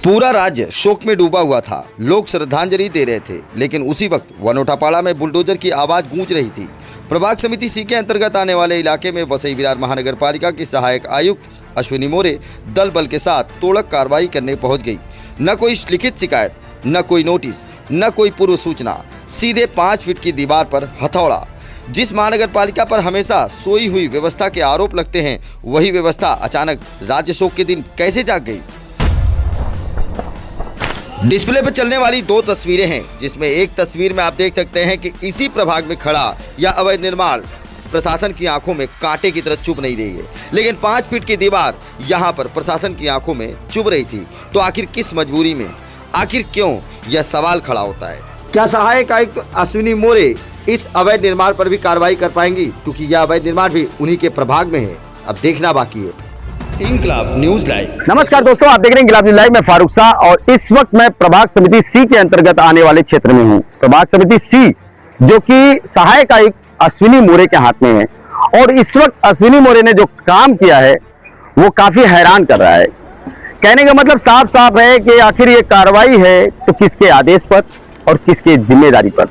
पूरा राज्य शोक में डूबा हुआ था। लोग श्रद्धांजलि दे रहे थे, लेकिन उसी वक्त वनोटापाड़ा में बुलडोजर की आवाज गूंज रही थी। प्रभाग समिति सी के अंतर्गत आने वाले इलाके में वसई विरार महानगर पालिका की सहायक आयुक्त अश्विनी मोरे दल बल के साथ तोड़क कार्रवाई करने पहुंच गई। न कोई लिखित शिकायत, न कोई नोटिस, न कोई पूर्व सूचना, सीधे 5 फीट की दीवार पर हथौड़ा। जिस महानगर पालिका पर हमेशा सोई हुई व्यवस्था के आरोप लगते हैं, वही व्यवस्था अचानक राज्य शोक के दिन कैसे जाग गई। डिस्प्ले पर चलने वाली 2 तस्वीरें हैं, जिसमें एक तस्वीर में आप देख सकते हैं कि इसी प्रभाग में खड़ा या अवैध निर्माण प्रशासन की आंखों में कांटे की तरह चुभ नहीं रही है, लेकिन 5 फीट की दीवार यहां पर प्रशासन की आंखों में चुभ रही थी। तो आखिर किस मजबूरी में, आखिर क्यों, यह सवाल खड़ा होता है। क्या सहायक आयुक्त अश्विनी मोरे इस अवैध निर्माण पर भी कार्रवाई कर पाएंगी, क्योंकि यह अवैध निर्माण भी उन्हीं के प्रभाग में है। अब देखना बाकी है। इंकलाब न्यूज लाइव। नमस्कार दोस्तों, आप देख रहे हैं इंकलाब न्यूज लाइव। मैं फारूक शाह और इस वक्त मैं प्रभाग समिति सी के अंतर्गत आने वाले क्षेत्र में हूं। प्रभाग समिति सी जो कि सहायक आयुक्त अश्विनी मोरे के हाथ में है, और इस वक्त अश्विनी मोरे ने जो काम किया है वो काफी हैरान कर रहा है। कहने का मतलब साफ साफ है कि आखिर ये कार्रवाई है तो किसके आदेश पर और किसके जिम्मेदारी पर।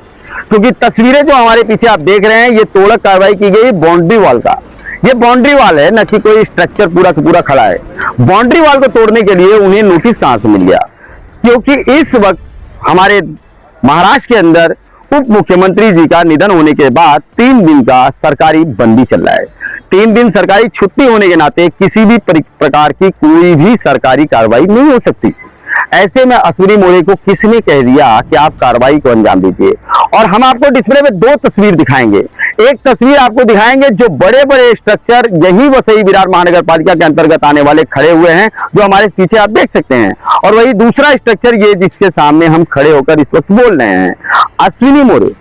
क्योंकि तस्वीरें जो हमारे पीछे आप देख रहे हैं, ये तोड़क कार्रवाई की गई बाउंड्री वॉल का। ये बाउंड्री वॉल है, न कि कोई स्ट्रक्चर पूरा का पूरा खड़ा है। बाउंड्री वॉल को तोड़ने के लिए उन्हें नोटिस कहां से मिल गया? क्योंकि इस वक्त हमारे महाराष्ट्र के अंदर उप मुख्यमंत्री जी का निधन होने के बाद 3 दिन का सरकारी बंदी चल रहा है। 3 दिन सरकारी छुट्टी होने के नाते किसी भी प्रकार की कोई भी सरकारी कार्रवाई नहीं हो सकती। ऐसे में अश्विनी मोरे को किसने कह दिया कि आप कार्रवाई को अंजाम दीजिए? और हम आपको डिस्प्ले में 2 तस्वीर दिखाएंगे। एक तस्वीर आपको दिखाएंगे जो बड़े बड़े स्ट्रक्चर यही वसई विरार महानगर पालिका के अंतर्गत आने वाले खड़े हुए हैं, जो हमारे पीछे आप देख सकते हैं। और वही दूसरा स्ट्रक्चर ये जिसके सामने हम खड़े होकर इस वक्त बोल रहे हैं। अश्विनी मोरे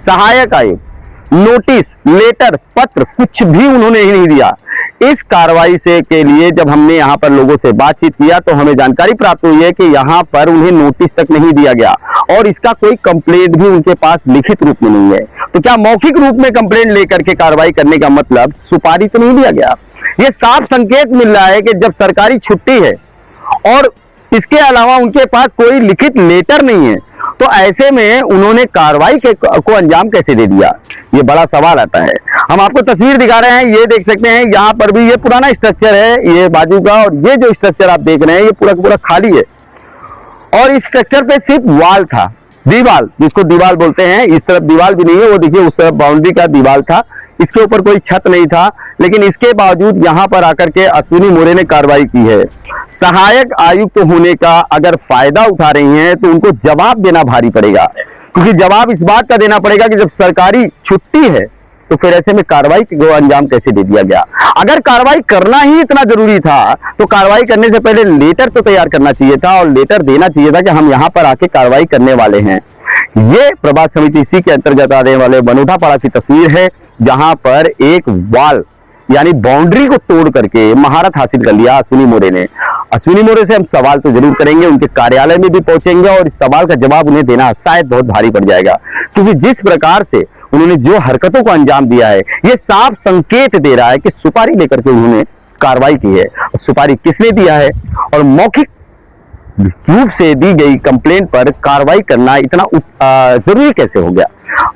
सहायक आयुक्त नोटिस, लेटर, पत्र कुछ भी उन्होंने ही नहीं दिया। इस कार्रवाई से के लिए जब हमने यहाँ पर लोगों से बातचीत किया तो हमें जानकारी प्राप्त हुई है कि यहाँ पर उन्हें नोटिस तक नहीं दिया गया, और इसका कोई कंप्लेंट भी उनके पास लिखित रूप में नहीं है। तो क्या मौखिक रूप में कंप्लेंट लेकर के कार्रवाई करने का मतलब सुपारी तो नहीं दिया गया? ये साफ संकेत मिल रहा है कि जब सरकारी छुट्टी है और इसके अलावा उनके पास कोई लिखित लेटर नहीं है, तो ऐसे में उन्होंने कार्रवाई को अंजाम कैसे दे दिया? ये बड़ा सवाल आता है। हम आपको तस्वीर दिखा रहे हैं, ये देख सकते हैं। यहाँ पर भी ये पुराना स्ट्रक्चर है, ये बाजू का, और ये जो स्ट्रक्चर आप देख रहे हैं ये पूरा पूरा खाली है। और इस स्ट्रक्चर पे सिर्फ वाल था, दीवाल, जिसको दीवाल बोलते हैं। इस तरफ दीवाल भी नहीं है, वो देखिए उस तरफ बाउंड्री का दीवाल था। इसके ऊपर कोई छत नहीं था, लेकिन इसके बावजूद यहाँ पर आकर के अश्विनी मोरे ने कार्रवाई की है। सहायक आयुक्त होने का अगर फायदा उठा रही हैं तो उनको जवाब देना भारी पड़ेगा, क्योंकि जवाब इस बात का देना पड़ेगा कि जब सरकारी छुट्टी है तो फिर ऐसे में कार्रवाई को अंजाम कैसे दे दिया गया? अगर कार्रवाई करना ही इतना जरूरी था तो कार्रवाई करने से पहले लेटर तो तैयार करना चाहिए था, और लेटर देना चाहिए था कि हम यहाँ पर आके कार्रवाई करने वाले हैं। ये प्रभाग समिति सी के अंतर्गत आने वाले वनोटापाड़ा की तस्वीर है, जहां पर एक वॉल यानी बाउंड्री को तोड़ करके महारत हासिल कर लिया अश्विनी मोरे ने। अश्विनी मोरे से हम सवाल तो जरूर करेंगे, उनके कार्यालय में भी पहुंचेंगे, और इस सवाल का जवाब उन्हें देना शायद बहुत भारी पड़ जाएगा। क्योंकि जिस प्रकार से उन्होंने जो हरकतों को अंजाम दिया है, ये साफ संकेत दे रहा है कि सुपारी लेकर के उन्होंने कार्रवाई की है। सुपारी किसने दिया है, और मौखिक रूप से दी गई कंप्लेंट पर कार्रवाई करना इतना जरूरी कैसे हो गया?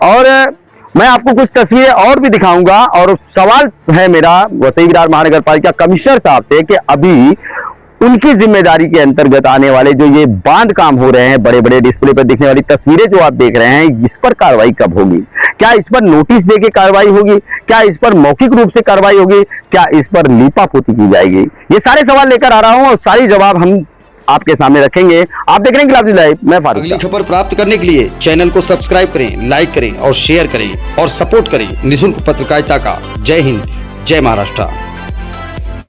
और मैं आपको कुछ तस्वीरें और भी दिखाऊंगा। और सवाल है मेरा वसई विरार महानगर पालिका कमिश्नर साहब से कि अभी उनकी जिम्मेदारी के अंतर्गत आने वाले जो ये बांध काम हो रहे हैं, बड़े बड़े डिस्प्ले पर दिखने वाली तस्वीरें जो आप देख रहे हैं, इस पर कार्रवाई कब होगी? क्या इस पर नोटिस देके कार्रवाई होगी? क्या इस पर मौखिक रूप से कार्रवाई होगी? क्या इस पर लीपापोती की जाएगी? ये सारे सवाल लेकर आ रहा हूं, और सारी जवाब हम आपके सामने रखेंगे। आप देख रहे हैं इंकलाब न्यूज लाइव। मैं फारूक। अगली खबर प्राप्त करने के लिए चैनल को सब्सक्राइब करें, लाइक करें और शेयर करें, और सपोर्ट करें निःशुल्क पत्रकारिता का। जय हिंद, जय महाराष्ट्र।